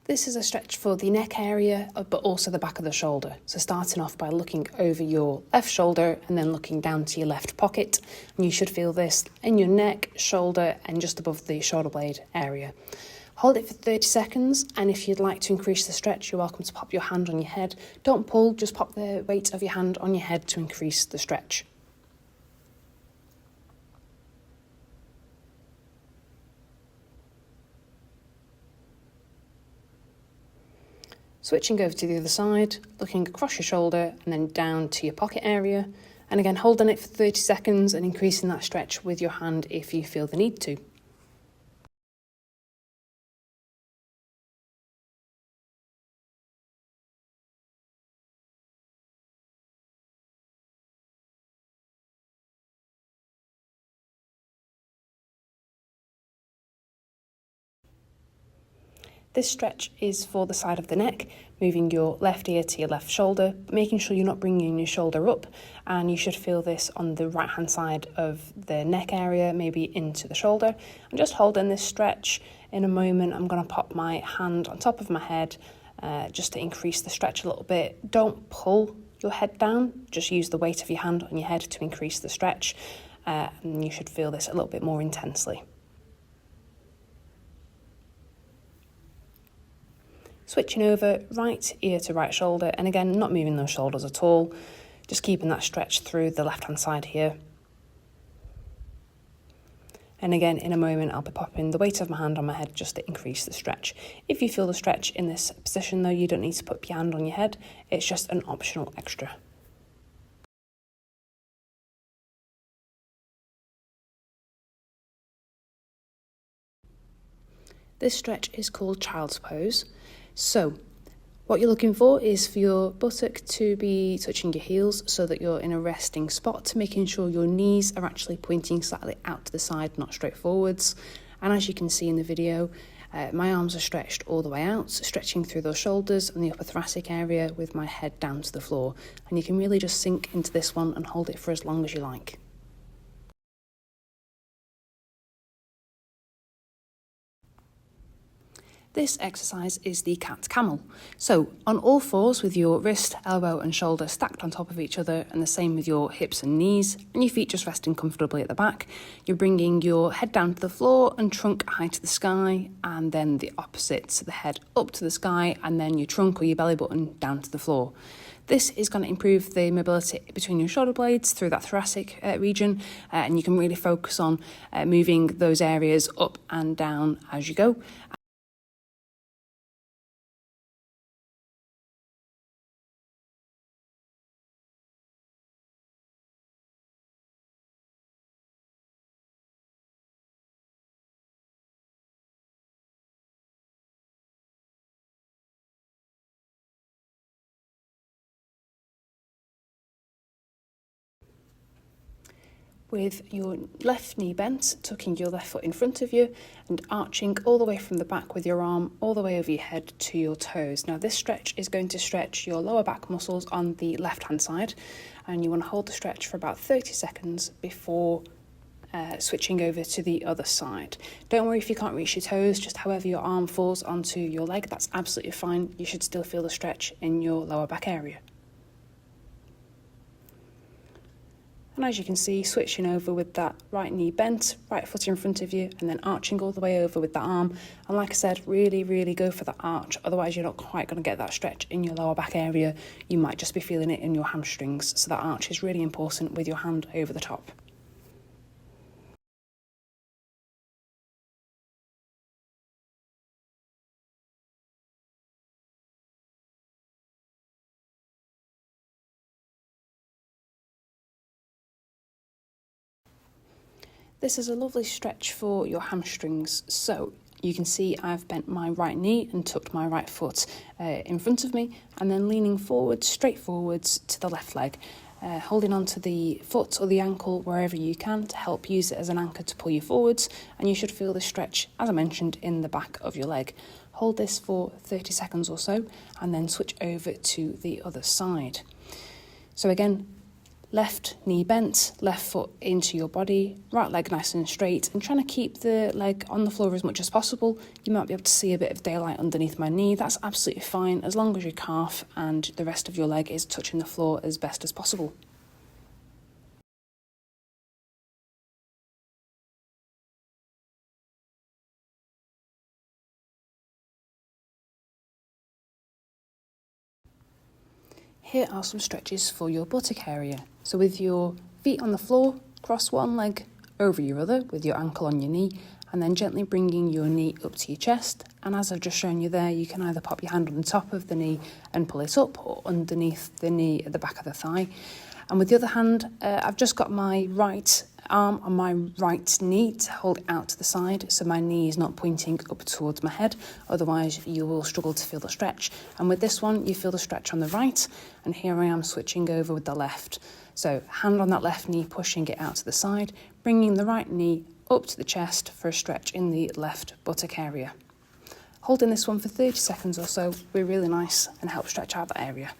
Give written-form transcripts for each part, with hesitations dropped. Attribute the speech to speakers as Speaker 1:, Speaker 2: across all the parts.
Speaker 1: This is a stretch for the neck area, but also the back of the shoulder. So starting off by looking over your left shoulder and then looking down to your left pocket. And you should feel this in your neck, shoulder, and just above the shoulder blade area. Hold it for 30 seconds, and if you'd like to increase the stretch, you're welcome to pop your hand on your head. Don't pull, just pop the weight of your hand on your head to increase the stretch. Switching over to the other side, looking across your shoulder and then down to your pocket area. And again, holding it for 30 seconds and increasing that stretch with your hand if you feel the need to. This stretch is for the side of the neck, moving your left ear to your left shoulder, making sure you're not bringing your shoulder up, and you should feel this on the right hand side of the neck area, maybe into the shoulder. I'm just holding this stretch. In a moment, I'm going to pop my hand on top of my head just to increase the stretch a little bit. Don't pull your head down, just use the weight of your hand on your head to increase the stretch, and you should feel this a little bit more intensely. Switching over right ear to right shoulder, and again, not moving those shoulders at all, just keeping that stretch through the left-hand side here. And again, in a moment, I'll be popping the weight of my hand on my head just to increase the stretch. If you feel the stretch in this position though, you don't need to put your hand on your head, it's just an optional extra. This stretch is called child's pose. So what you're looking for is for your buttock to be touching your heels so that you're in a resting spot, making sure your knees are actually pointing slightly out to the side, not straight forwards. And as you can see in the video, my arms are stretched all the way out, stretching through those shoulders and the upper thoracic area with my head down to the floor. And you can really just sink into this one and hold it for as long as you like. This exercise is the cat-camel. So on all fours with your wrist, elbow and shoulder stacked on top of each other, and the same with your hips and knees, and your feet just resting comfortably at the back. You're bringing your head down to the floor and trunk high to the sky, and then the opposite, so the head up to the sky and then your trunk or your belly button down to the floor. This is going to improve the mobility between your shoulder blades through that thoracic region, and you can really focus on moving those areas up and down as you go. With your left knee bent, tucking your left foot in front of you and arching all the way from the back with your arm all the way over your head to your toes. Now this stretch is going to stretch your lower back muscles on the left hand side, and you want to hold the stretch for about 30 seconds before switching over to the other side. Don't worry if you can't reach your toes, just however your arm falls onto your leg, that's absolutely fine. You should still feel the stretch in your lower back area. And as you can see, switching over with that right knee bent, right foot in front of you, and then arching all the way over with that arm. And like I said, really, really go for that arch. Otherwise, you're not quite going to get that stretch in your lower back area. You might just be feeling it in your hamstrings. So that arch is really important with your hand over the top. This is a lovely stretch for your hamstrings. So you can see I've bent my right knee and tucked my right foot in front of me, and then leaning forward, straight forwards to the left leg, holding onto the foot or the ankle wherever you can to help use it as an anchor to pull you forwards. And you should feel the stretch, as I mentioned, in the back of your leg. Hold this for 30 seconds or so, and then switch over to the other side. So again, left knee bent, left foot into your body, right leg nice and straight, and trying to keep the leg on the floor as much as possible. You might be able to see a bit of daylight underneath my knee. That's absolutely fine as long as your calf and the rest of your leg is touching the floor as best as possible. Here are some stretches for your buttock area. So with your feet on the floor, cross one leg over your other with your ankle on your knee, and then gently bringing your knee up to your chest. And as I've just shown you there, you can either pop your hand on the top of the knee and pull it up, or underneath the knee at the back of the thigh. And with the other hand, I've just got my right arm on my right knee to hold it out to the side, so my knee is not pointing up towards my head, otherwise you will struggle to feel the stretch. And with this one, you feel the stretch on the right, and here I am switching over with the left. So hand on that left knee, pushing it out to the side, bringing the right knee up to the chest for a stretch in the left buttock area. Holding this one for 30 seconds or so will be really nice and help stretch out that area.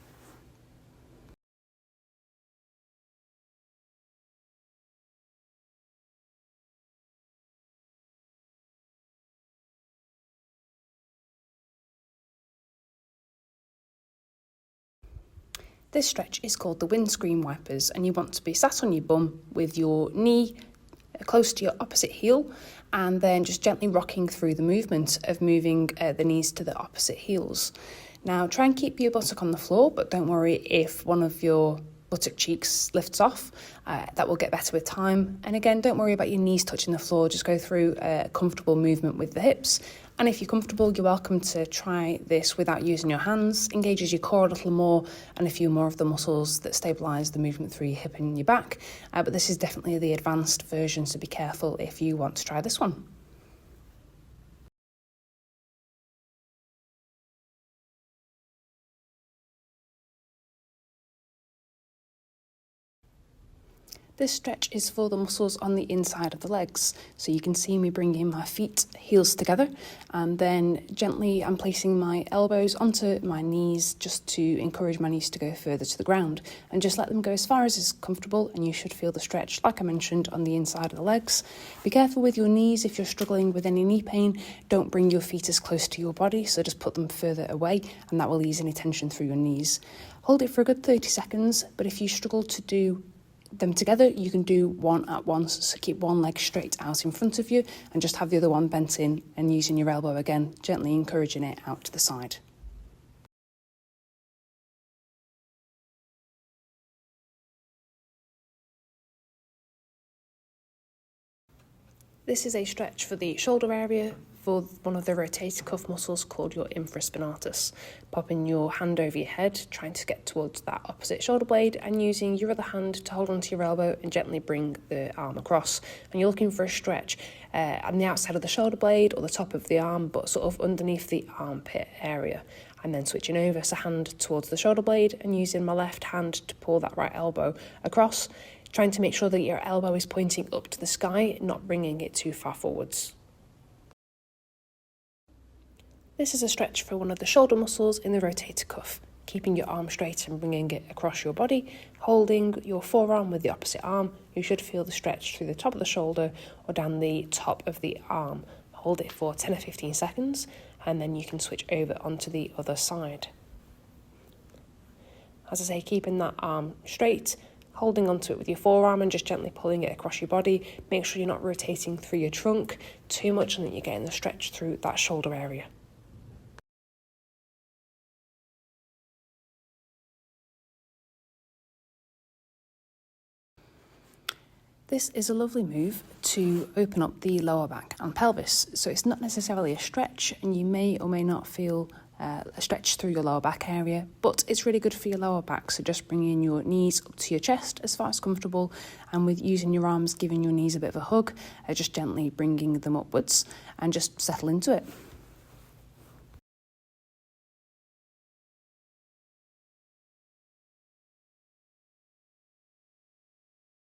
Speaker 1: This stretch is called the windscreen wipers, and you want to be sat on your bum with your knee close to your opposite heel, and then just gently rocking through the movement of moving the knees to the opposite heels. Now try and keep your buttock on the floor, but don't worry if one of your buttock cheeks lifts off. That will get better with time. And again, don't worry about your knees touching the floor, just go through a comfortable movement with the hips. And if you're comfortable, you're welcome to try this without using your hands. Engages your core a little more and a few more of the muscles that stabilise the movement through your hip and your back. But this is definitely the advanced version, so be careful if you want to try this one. This stretch is for the muscles on the inside of the legs. So you can see me bringing my feet, heels together, and then gently I'm placing my elbows onto my knees just to encourage my knees to go further to the ground, and just let them go as far as is comfortable, and you should feel the stretch, like I mentioned, on the inside of the legs. Be careful with your knees. If you're struggling with any knee pain, don't bring your feet as close to your body, so just put them further away, and that will ease any tension through your knees. Hold it for a good 30 seconds, but if you struggle to do them together, you can do one at once. So keep one leg straight out in front of you and just have the other one bent in, and using your elbow again, gently encouraging it out to the side. This is a stretch for the shoulder area for one of the rotator cuff muscles called your infraspinatus. Popping your hand over your head, trying to get towards that opposite shoulder blade, and using your other hand to hold onto your elbow and gently bring the arm across. And you're looking for a stretch on the outside of the shoulder blade or the top of the arm, but sort of underneath the armpit area. And then switching over, so hand towards the shoulder blade and using my left hand to pull that right elbow across, trying to make sure that your elbow is pointing up to the sky, not bringing it too far forwards. This is a stretch for one of the shoulder muscles in the rotator cuff, keeping your arm straight and bringing it across your body. Holding your forearm with the opposite arm, you should feel the stretch through the top of the shoulder or down the top of the arm. Hold it for 10 or 15 seconds, and then you can switch over onto the other side. As I say, keeping that arm straight, holding onto it with your forearm and just gently pulling it across your body. Make sure you're not rotating through your trunk too much and that you're getting the stretch through that shoulder area. This is a lovely move to open up the lower back and pelvis. So it's not necessarily a stretch, and you may or may not feel a stretch through your lower back area, but it's really good for your lower back. So just bringing your knees up to your chest as far as comfortable, and with using your arms, giving your knees a bit of a hug, just gently bringing them upwards and just settle into it.